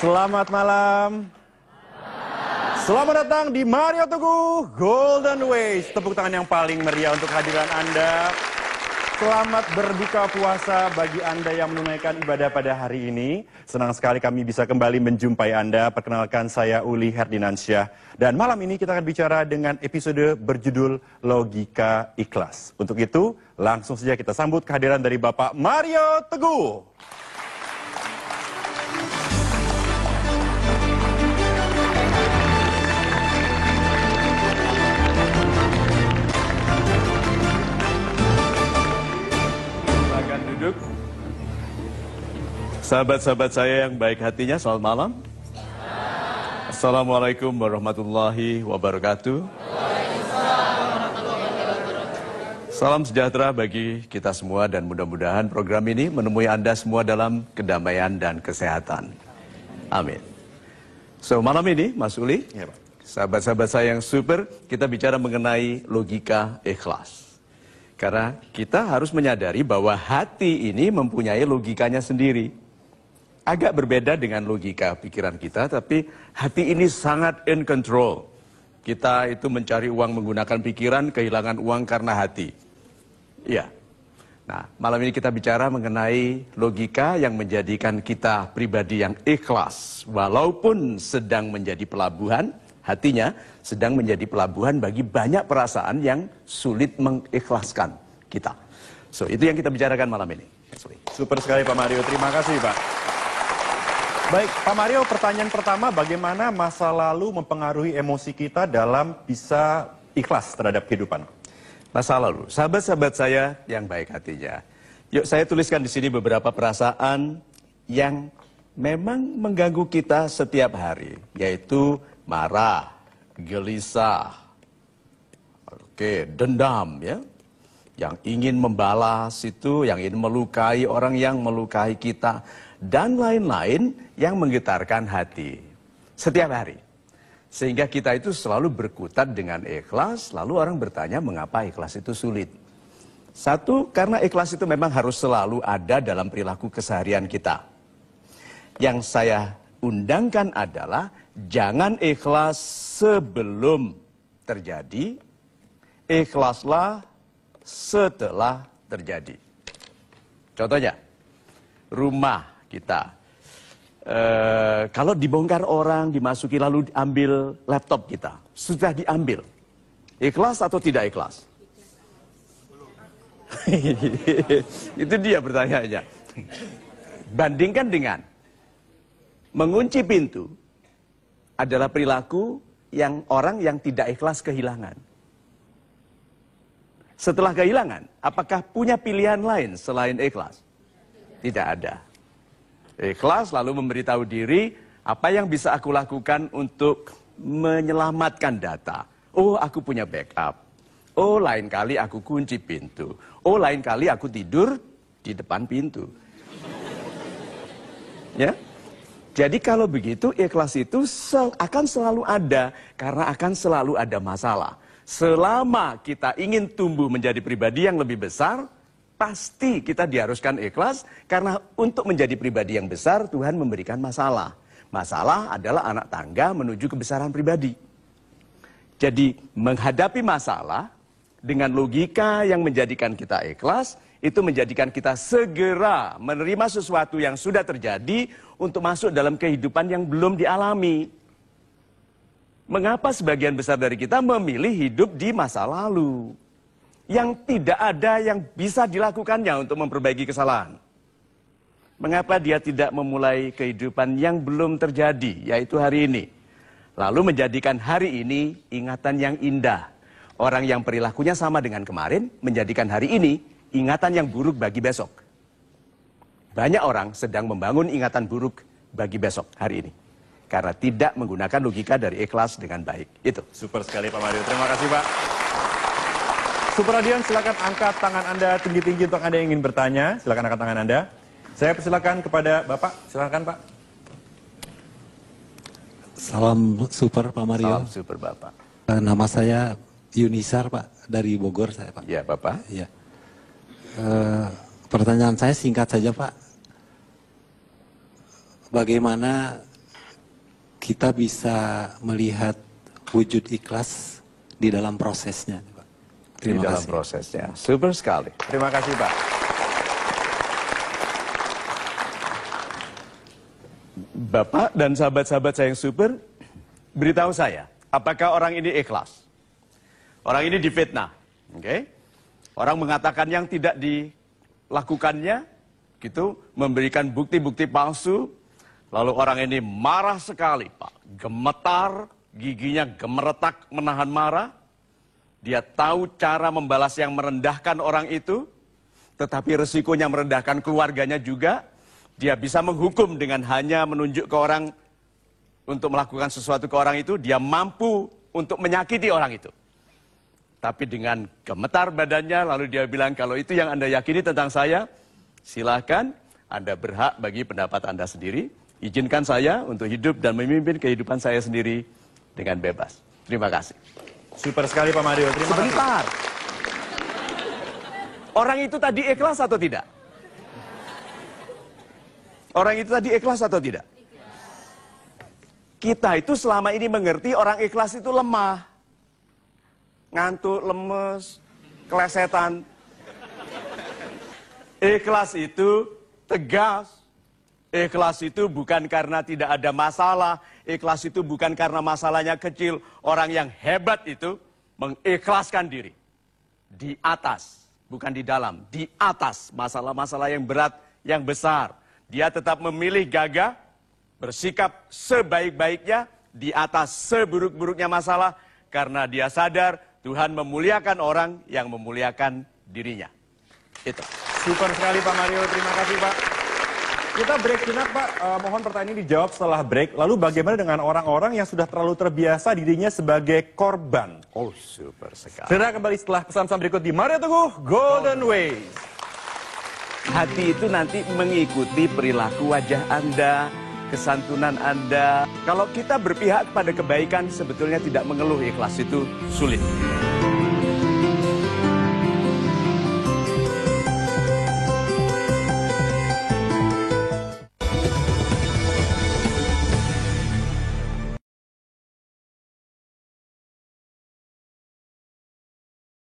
Selamat malam. Selamat datang di Mario Teguh Golden Ways. Tepuk tangan yang paling meriah untuk kehadiran Anda. Selamat berbuka puasa bagi Anda yang menunaikan ibadah pada hari ini. Senang sekali kami bisa kembali menjumpai Anda. Perkenalkan, saya Uli Herdinansyah. Dan malam ini kita akan bicara dengan episode berjudul Logika Ikhlas. Untuk itu, langsung saja kita sambut kehadiran dari Bapak Mario Teguh. Duduk. Sahabat-sahabat saya yang baik hatinya, selamat malam. Assalamualaikum warahmatullahi wabarakatuh. Salam sejahtera bagi kita semua dan mudah-mudahan program ini menemui Anda semua dalam kedamaian dan kesehatan. Amin. So, malam ini, Mas Uli, Ya, Pak. sahabat-sahabat saya yang super, kita bicara mengenai logika ikhlas. Karena kita harus menyadari bahwa hati ini mempunyai logikanya sendiri. Agak berbeda dengan logika pikiran kita, tapi hati ini sangat in control. Kita itu mencari uang menggunakan pikiran, kehilangan uang karena hati. Iya. Nah, malam ini kita bicara mengenai logika yang menjadikan kita pribadi yang ikhlas. Walaupun sedang menjadi pelabuhan, hatinya sedang menjadi pelabuhan bagi banyak perasaan yang sulit mengikhlaskan kita. So, itu yang kita bicarakan malam ini. Super sekali Pak Mario, terima kasih Pak. Baik, Pak Mario, pertanyaan pertama, bagaimana masa lalu mempengaruhi emosi kita dalam bisa ikhlas terhadap kehidupan? Masa lalu, sahabat-sahabat saya yang baik hatinya. Yuk, saya tuliskan di sini beberapa perasaan yang memang mengganggu kita setiap hari, yaitu marah, gelisah, dendam, ya, yang ingin membalas itu, yang ingin melukai orang yang melukai kita, dan lain-lain yang menggetarkan hati setiap hari. Sehingga kita itu selalu berkutat dengan ikhlas, lalu orang bertanya mengapa ikhlas itu sulit. Satu, karena ikhlas itu memang harus selalu ada dalam perilaku keseharian kita. Yang saya undangkan adalah jangan ikhlas sebelum terjadi, ikhlaslah setelah terjadi. Contohnya, rumah kita. Kalau dibongkar orang, dimasuki lalu diambil laptop kita. Sudah diambil. Ikhlas atau tidak ikhlas? Itu dia pertanyaannya. Bandingkan dengan mengunci pintu adalah perilaku yang orang yang tidak ikhlas kehilangan. Setelah kehilangan, apakah punya pilihan lain selain ikhlas? Tidak ada. Ikhlas lalu memberitahu diri, apa yang bisa aku lakukan untuk menyelamatkan data. Oh, aku punya backup. Oh, lain kali aku kunci pintu. Oh, lain kali aku tidur di depan pintu. Ya? Jadi kalau begitu, ikhlas itu akan selalu ada, karena akan selalu ada masalah. Selama kita ingin tumbuh menjadi pribadi yang lebih besar, pasti kita diharuskan ikhlas, karena untuk menjadi pribadi yang besar, Tuhan memberikan masalah. Masalah adalah anak tangga menuju kebesaran pribadi. Jadi menghadapi masalah dengan logika yang menjadikan kita ikhlas, itu menjadikan kita segera menerima sesuatu yang sudah terjadi untuk masuk dalam kehidupan yang belum dialami. Mengapa sebagian besar dari kita memilih hidup di masa lalu? Yang tidak ada yang bisa dilakukannya untuk memperbaiki kesalahan. Mengapa dia tidak memulai kehidupan yang belum terjadi, yaitu hari ini? Lalu menjadikan hari ini ingatan yang indah. Orang yang perilakunya sama dengan kemarin, menjadikan hari ini ingatan yang buruk bagi besok. Banyak orang sedang membangun ingatan buruk bagi besok hari ini. Karena tidak menggunakan logika dari ikhlas dengan baik. Itu. Super sekali Pak Mario, terima kasih Pak. Super Radian, silakan angkat tangan Anda tinggi-tinggi untuk Anda yang ingin bertanya. Silakan angkat tangan Anda. Saya persilakan kepada Bapak, silakan Pak. Salam super Pak Mario. Salam super Bapak. Nama saya Yunisar Pak, dari Bogor saya Pak. Ya Bapak. Ya. Pertanyaan saya singkat saja Pak. Bagaimana kita bisa melihat wujud ikhlas di dalam prosesnya, Pak. Terima Di dalam kasih. prosesnya. Super sekali. Terima kasih, Pak. Bapak dan sahabat-sahabat saya yang super, beritahu saya, apakah orang ini ikhlas? Orang ini difitnah, oke? Orang mengatakan yang tidak dilakukannya, gitu, memberikan bukti-bukti palsu, lalu orang ini marah sekali, Pak. Gemetar, giginya gemeretak menahan marah. Dia tahu cara membalas yang merendahkan orang itu, tetapi resikonya merendahkan keluarganya juga. Dia bisa menghukum dengan hanya menunjuk ke orang untuk melakukan sesuatu ke orang itu. Dia mampu untuk menyakiti orang itu. Tapi dengan gemetar badannya, lalu dia bilang, kalau itu yang Anda yakini tentang saya, silakan, Anda berhak bagi pendapat Anda sendiri. Izinkan saya untuk hidup dan memimpin kehidupan saya sendiri dengan bebas. Terima kasih. Super sekali Pak Mario, terima kasih. Sebentar. Orang itu tadi ikhlas atau tidak? Orang itu tadi ikhlas atau tidak? Kita itu selama ini mengerti orang ikhlas itu lemah. Ngantuk, lemes, kelesetan. Ikhlas itu tegas. Ikhlas itu bukan karena tidak ada masalah. Ikhlas itu bukan karena masalahnya kecil. Orang yang hebat itu mengikhlaskan diri. Di atas, bukan di dalam. Di atas masalah-masalah yang berat, yang besar. Dia tetap memilih gagah, bersikap sebaik-baiknya di atas seburuk-buruknya masalah. Karena dia sadar Tuhan memuliakan orang yang memuliakan dirinya. Itu. Super sekali Pak Mario, terima kasih Pak. Kita break sejenak Pak, mohon pertanyaan ini dijawab setelah break. Lalu bagaimana dengan orang-orang yang sudah terlalu terbiasa dirinya sebagai korban? Oh, super sekali. Segera kembali setelah pesan-pesan berikut di Mario Teguh Golden Ways. Hati itu nanti mengikuti perilaku wajah Anda, kesantunan Anda. Kalau kita berpihak kepada kebaikan, sebetulnya tidak mengeluh, ikhlas itu sulit.